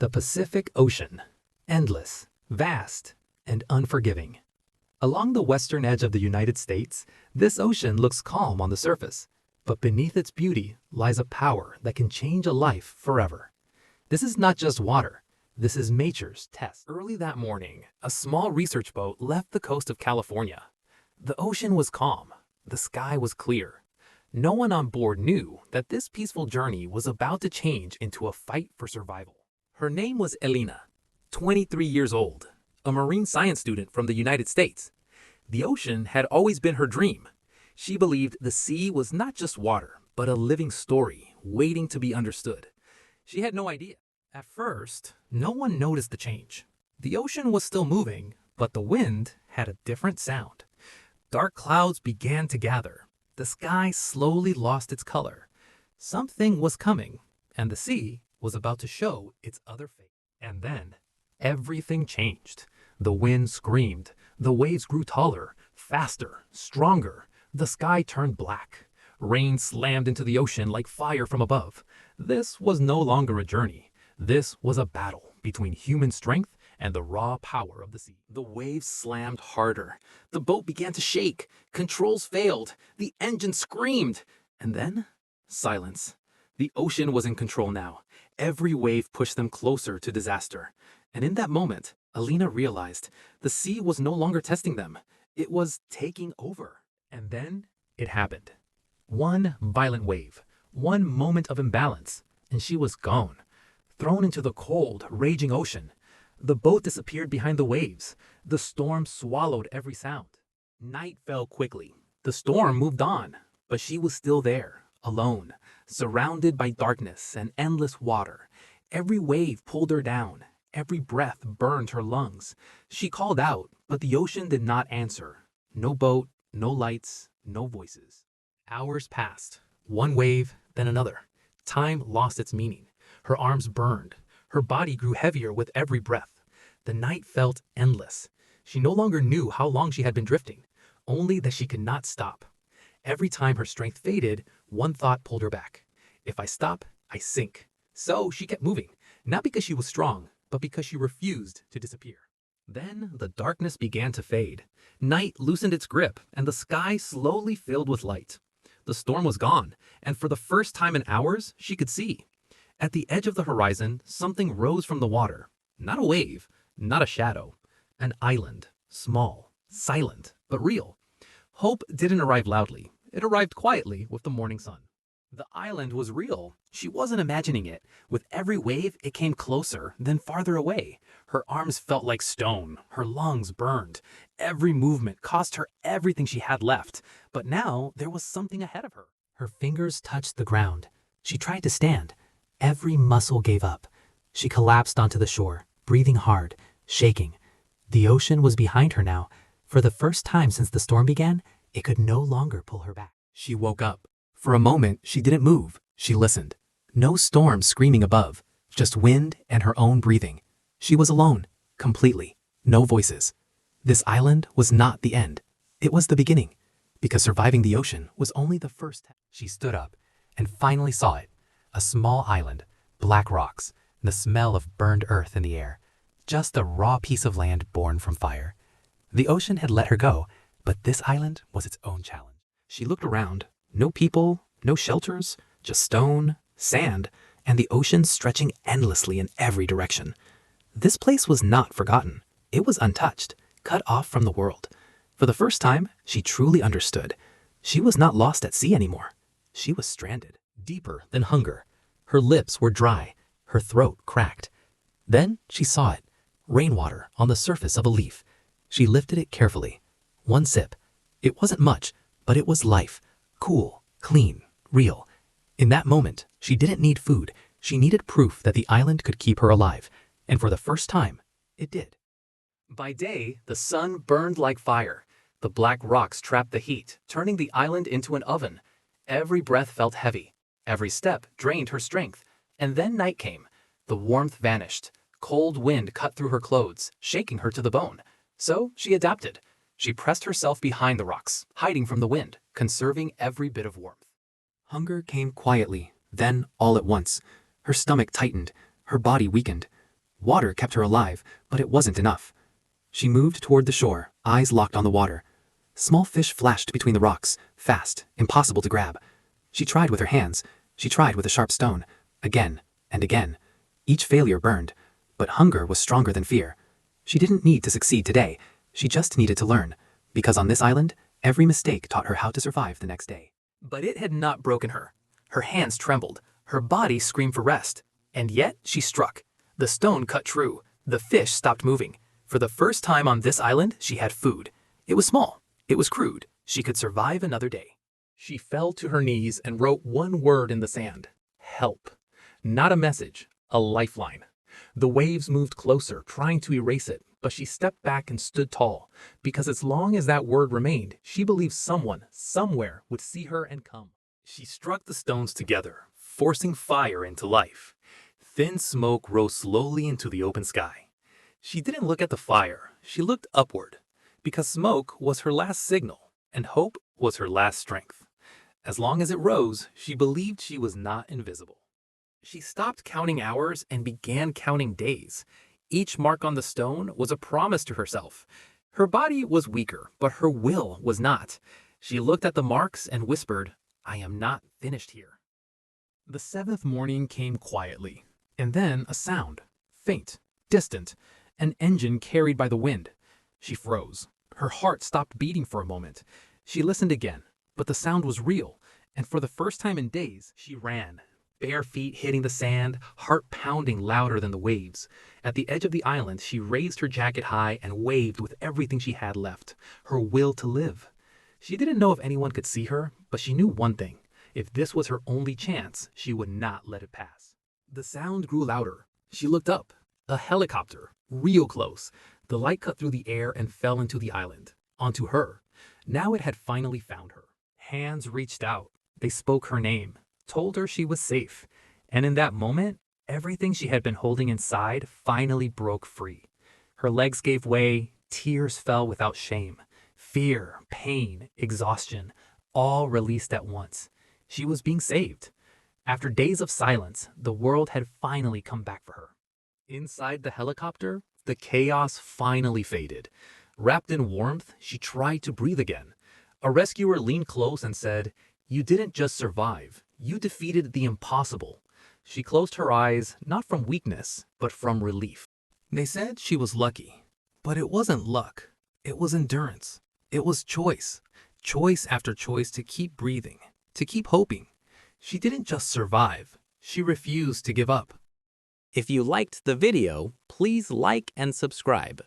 The Pacific Ocean, endless, vast, and unforgiving. Along the western edge of the United States, this ocean looks calm on the surface, but beneath its beauty lies a power that can change a life forever. This is not just water, this is nature's test. Early that morning, a small research boat left the coast of California. The ocean was calm, the sky was clear. No one on board knew that this peaceful journey was about to change into a fight for survival. Her name was Elena, 23 years old, a marine science student from the United States. The ocean had always been her dream. She believed the sea was not just water, but a living story waiting to be understood. She had no idea. At first, no one noticed the change. The ocean was still moving, but the wind had a different sound. Dark clouds began to gather. The sky slowly lost its color. Something was coming, and the sea was about to show its other face. And then, everything changed. The wind screamed. The waves grew taller, faster, stronger. The sky turned black. Rain slammed into the ocean like fire from above. This was no longer a journey. This was a battle between human strength and the raw power of the sea. The waves slammed harder. The boat began to shake. Controls failed. The engine screamed. And then, silence. The ocean was in control now. Every wave pushed them closer to disaster. And in that moment, Elena realized the sea was no longer testing them. It was taking over. And then it happened. One violent wave, one moment of imbalance, and she was gone, thrown into the cold, raging ocean. The boat disappeared behind the waves. The storm swallowed every sound. Night fell quickly. The storm moved on, but she was still there, alone, surrounded by darkness and endless water. Every wave pulled her down. Every breath burned her lungs. She called out, but the ocean did not answer. No boat, no lights, no voices. Hours passed. One wave, then another. Time lost its meaning. Her arms burned. Her body grew heavier with every breath. The night felt endless. She no longer knew how long she had been drifting, only that she could not stop. Every time her strength faded, one thought pulled her back. If I stop, I sink. So she kept moving, not because she was strong, but because she refused to disappear. Then the darkness began to fade. Night loosened its grip, and the sky slowly filled with light. The storm was gone, and for the first time in hours, she could see. At the edge of the horizon, something rose from the water. Not a wave, not a shadow. An island, small, silent, but real. Hope didn't arrive loudly. It arrived quietly with the morning sun. The island was real. She wasn't imagining it. With every wave, it came closer, then farther away. Her arms felt like stone. Her lungs burned. Every movement cost her everything she had left. But now, there was something ahead of her. Her fingers touched the ground. She tried to stand. Every muscle gave up. She collapsed onto the shore, breathing hard, shaking. The ocean was behind her now. For the first time since the storm began, it could no longer pull her back. She woke up. For a moment, she didn't move. She listened. No storm screaming above, just wind and her own breathing. She was alone, completely. No voices. This island was not the end. It was the beginning, because surviving the ocean was only the first step. She stood up and finally saw it. A small island, black rocks, the smell of burned earth in the air. Just a raw piece of land born from fire. The ocean had let her go, but this island was its own challenge. She looked around. No people, no shelters, just stone, sand, and the ocean stretching endlessly in every direction. This place was not forgotten. It was untouched, cut off from the world. For the first time, she truly understood. She was not lost at sea anymore. She was stranded, deeper than hunger. Her lips were dry, her throat cracked. Then she saw it, rainwater on the surface of a leaf. She lifted it carefully. One sip. It wasn't much, but it was life. Cool, clean, real. In that moment, she didn't need food. She needed proof that the island could keep her alive. And for the first time, it did. By day, the sun burned like fire. The black rocks trapped the heat, turning the island into an oven. Every breath felt heavy. Every step drained her strength. And then night came. The warmth vanished. Cold wind cut through her clothes, shaking her to the bone. So she adapted. She pressed herself behind the rocks, hiding from the wind, conserving every bit of warmth. Hunger came quietly, then all at once. Her stomach tightened, her body weakened. Water kept her alive, but it wasn't enough. She moved toward the shore, eyes locked on the water. Small fish flashed between the rocks, fast, impossible to grab. She tried with her hands. She tried with a sharp stone. Again and again. Each failure burned, but hunger was stronger than fear. She didn't need to succeed today. She just needed to learn, because on this island, every mistake taught her how to survive the next day. But it had not broken her. Her hands trembled. Her body screamed for rest. And yet she struck. The stone cut true. The fish stopped moving. For the first time on this island, she had food. It was small. It was crude. She could survive another day. She fell to her knees and wrote one word in the sand. Help. Not a message, a lifeline. The waves moved closer, trying to erase it, but she stepped back and stood tall, because as long as that word remained, she believed someone, somewhere, would see her and come. She struck the stones together, forcing fire into life. Thin smoke rose slowly into the open sky. She didn't look at the fire, she looked upward, because smoke was her last signal, and hope was her last strength. As long as it rose, she believed she was not invisible. She stopped counting hours and began counting days. Each mark on the stone was a promise to herself. Her body was weaker, but her will was not. She looked at the marks and whispered, "I am not finished here." The seventh morning came quietly, and then a sound, faint, distant, an engine carried by the wind. She froze. Her heart stopped beating for a moment. She listened again, but the sound was real, and for the first time in days, she ran. Bare feet hitting the sand, heart pounding louder than the waves. At the edge of the island, she raised her jacket high and waved with everything she had left, her will to live. She didn't know if anyone could see her, but she knew one thing. If this was her only chance, she would not let it pass. The sound grew louder. She looked up. A helicopter, real close. The light cut through the air and fell into the island, onto her. Now it had finally found her. Hands reached out. They spoke her name, told her she was safe. And in that moment, everything she had been holding inside finally broke free. Her legs gave way, tears fell without shame. Fear, pain, exhaustion, all released at once. She was being saved. After days of silence, the world had finally come back for her. Inside the helicopter, the chaos finally faded. Wrapped in warmth, she tried to breathe again. A rescuer leaned close and said, "You didn't just survive. You defeated the impossible." She closed her eyes, not from weakness, but from relief. They said she was lucky, but it wasn't luck. It was endurance. It was choice. Choice after choice to keep breathing, to keep hoping. She didn't just survive. She refused to give up. If you liked the video, please like and subscribe.